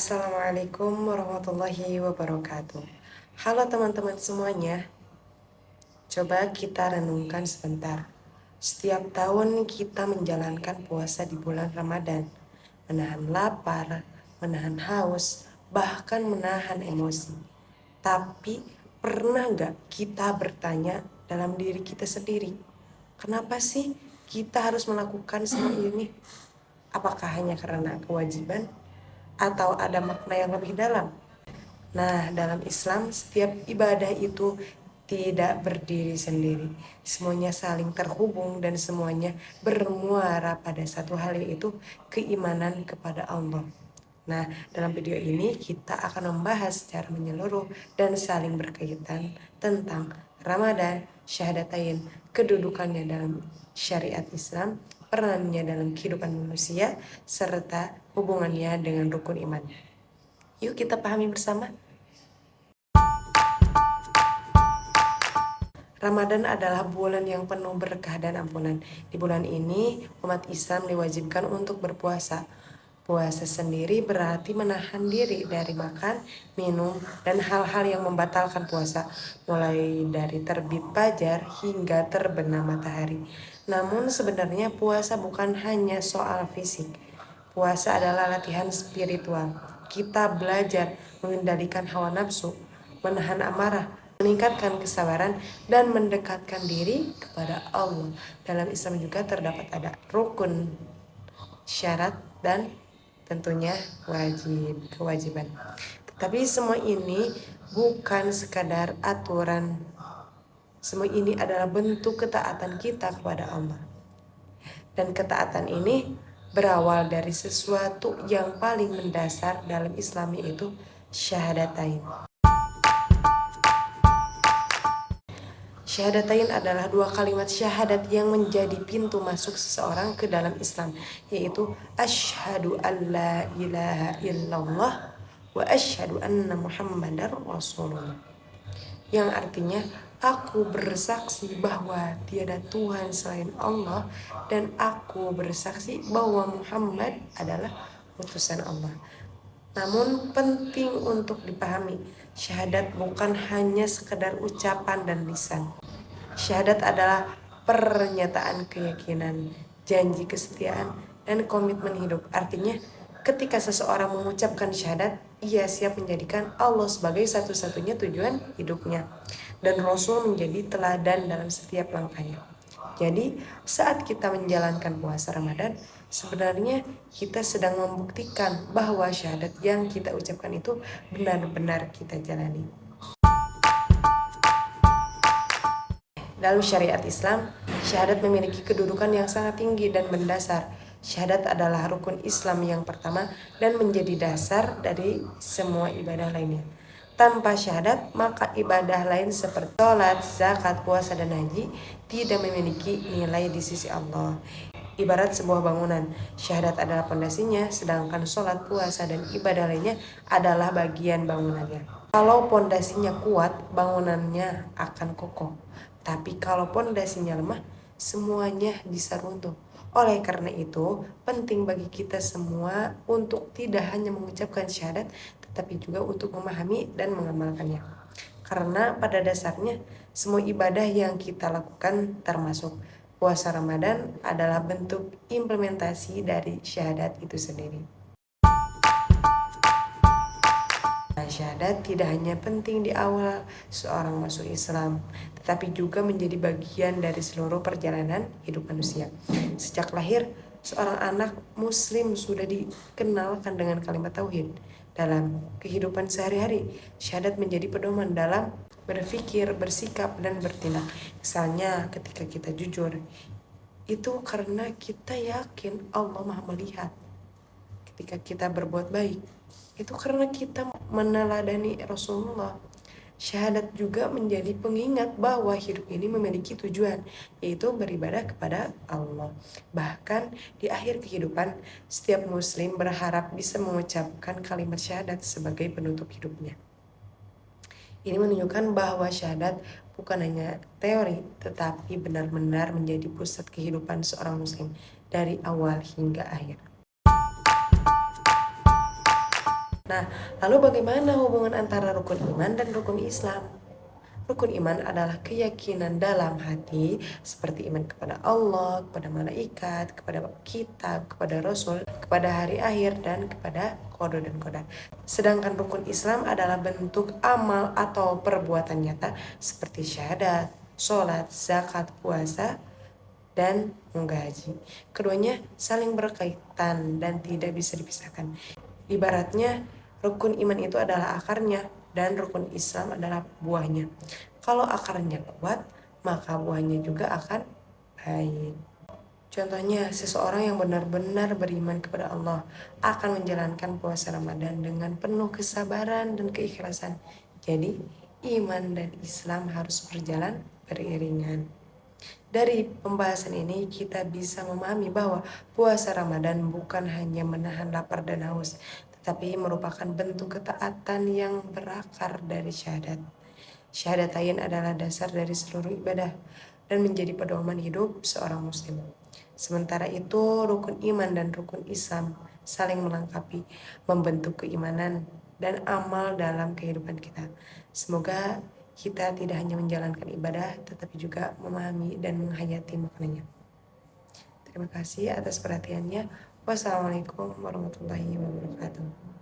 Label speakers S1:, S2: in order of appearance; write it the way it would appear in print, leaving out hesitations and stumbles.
S1: Assalamualaikum warahmatullahi wabarakatuh. Halo teman-teman semuanya, coba kita renungkan sebentar. Setiap tahun kita menjalankan puasa di bulan Ramadan, menahan lapar, menahan haus, bahkan menahan emosi. Tapi pernah gak kita bertanya dalam diri kita sendiri, kenapa sih kita harus melakukan semua ini? Apakah hanya karena kewajiban? Atau ada makna yang lebih dalam? Nah, dalam Islam setiap ibadah itu tidak berdiri sendiri. Semuanya saling terhubung dan semuanya bermuara pada satu hal, yaitu keimanan kepada Allah. Nah, dalam video ini kita akan membahas secara menyeluruh dan saling berkaitan tentang Ramadan, syahadatain, kedudukannya dalam syariat Islam, perannya dalam kehidupan manusia, serta hubungannya dengan rukun iman. Yuk kita pahami bersama. Ramadan adalah bulan yang penuh berkah dan ampunan. Di bulan ini, umat Islam diwajibkan untuk berpuasa. Puasa sendiri berarti menahan diri dari makan, minum, dan hal-hal yang membatalkan puasa, mulai dari terbit fajar hingga terbenam matahari. Namun sebenarnya puasa bukan hanya soal fisik. Puasa adalah latihan spiritual. Kita belajar mengendalikan hawa nafsu, menahan amarah, meningkatkan kesabaran, dan mendekatkan diri kepada Allah. Dalam Islam juga terdapat ada rukun, syarat, dan tentunya kewajiban. Tetapi semua ini bukan sekadar aturan. Semua ini adalah bentuk ketaatan kita kepada Allah. Dan ketaatan ini berawal dari sesuatu yang paling mendasar dalam Islam, yaitu syahadatain. Syahadatain adalah dua kalimat syahadat yang menjadi pintu masuk seseorang ke dalam Islam, yaitu asyhadu an la ilaha illallah wa asyhadu anna muhammadar rasulullah, yang artinya aku bersaksi bahwa tiada Tuhan selain Allah dan aku bersaksi bahwa Muhammad adalah utusan Allah. Namun penting untuk dipahami, syahadat bukan hanya sekedar ucapan dan lisan. Syahadat adalah pernyataan keyakinan, janji kesetiaan, dan komitmen hidup. Artinya, ketika seseorang mengucapkan syahadat, ia siap menjadikan Allah sebagai satu-satunya tujuan hidupnya, dan Rasul menjadi teladan dalam setiap langkahnya. Jadi, saat kita menjalankan puasa Ramadan, sebenarnya kita sedang membuktikan bahwa syahadat yang kita ucapkan itu benar-benar kita jalani. Dalam syariat Islam, syahadat memiliki kedudukan yang sangat tinggi dan mendasar. Syahadat adalah rukun Islam yang pertama dan menjadi dasar dari semua ibadah lainnya. Tanpa syahadat, maka ibadah lain seperti sholat, zakat, puasa, dan haji tidak memiliki nilai di sisi Allah. Ibarat sebuah bangunan, syahadat adalah pondasinya, sedangkan sholat, puasa, dan ibadah lainnya adalah bagian bangunannya. Kalau pondasinya kuat, bangunannya akan kokoh. Tapi kalau pondasinya lemah, semuanya bisa runtuh. Oleh karena itu, penting bagi kita semua untuk tidak hanya mengucapkan syahadat, tetapi juga untuk memahami dan mengamalkannya. Karena pada dasarnya, semua ibadah yang kita lakukan termasuk puasa Ramadan adalah bentuk implementasi dari syahadat itu sendiri. Syahadat tidak hanya penting di awal seorang masuk Islam, tetapi juga menjadi bagian dari seluruh perjalanan hidup manusia. Sejak lahir, seorang anak muslim sudah dikenalkan dengan kalimat tauhid. Dalam kehidupan sehari-hari, syahadat menjadi pedoman dalam berpikir, bersikap, dan bertindak. Misalnya ketika kita jujur, itu karena kita yakin Allah Maha melihat. Ketika kita berbuat baik, itu karena kita meneladani Rasulullah. Syahadat juga menjadi pengingat bahwa hidup ini memiliki tujuan, yaitu beribadah kepada Allah. Bahkan di akhir kehidupan, setiap muslim berharap bisa mengucapkan kalimat syahadat sebagai penutup hidupnya. Ini menunjukkan bahwa syahadat bukan hanya teori, tetapi benar-benar menjadi pusat kehidupan seorang muslim dari awal hingga akhir. Nah, lalu bagaimana hubungan antara rukun iman dan rukun Islam? Rukun iman adalah keyakinan dalam hati seperti iman kepada Allah, kepada malaikat, kepada kitab, kepada rasul, kepada hari akhir, dan kepada qada dan qadar. Sedangkan rukun Islam adalah bentuk amal atau perbuatan nyata seperti syahadat, sholat, zakat, puasa, dan menggaji. Keduanya saling berkaitan dan tidak bisa dipisahkan. Ibaratnya rukun iman itu adalah akarnya dan rukun Islam adalah buahnya. Kalau akarnya kuat, maka buahnya juga akan baik. Contohnya, seseorang yang benar-benar beriman kepada Allah akan menjalankan puasa Ramadan dengan penuh kesabaran dan keikhlasan. Jadi, iman dan Islam harus berjalan beriringan. Dari pembahasan ini kita bisa memahami bahwa puasa Ramadan bukan hanya menahan lapar dan haus, tetapi merupakan bentuk ketaatan yang berakar dari syahadat. Syahadatain adalah dasar dari seluruh ibadah dan menjadi pedoman hidup seorang muslim. Sementara itu, rukun iman dan rukun Islam saling melengkapi, membentuk keimanan dan amal dalam kehidupan kita. Semoga kita tidak hanya menjalankan ibadah, tetapi juga memahami dan menghayati maknanya. Terima kasih atas perhatiannya. Wassalamualaikum warahmatullahi wabarakatuh.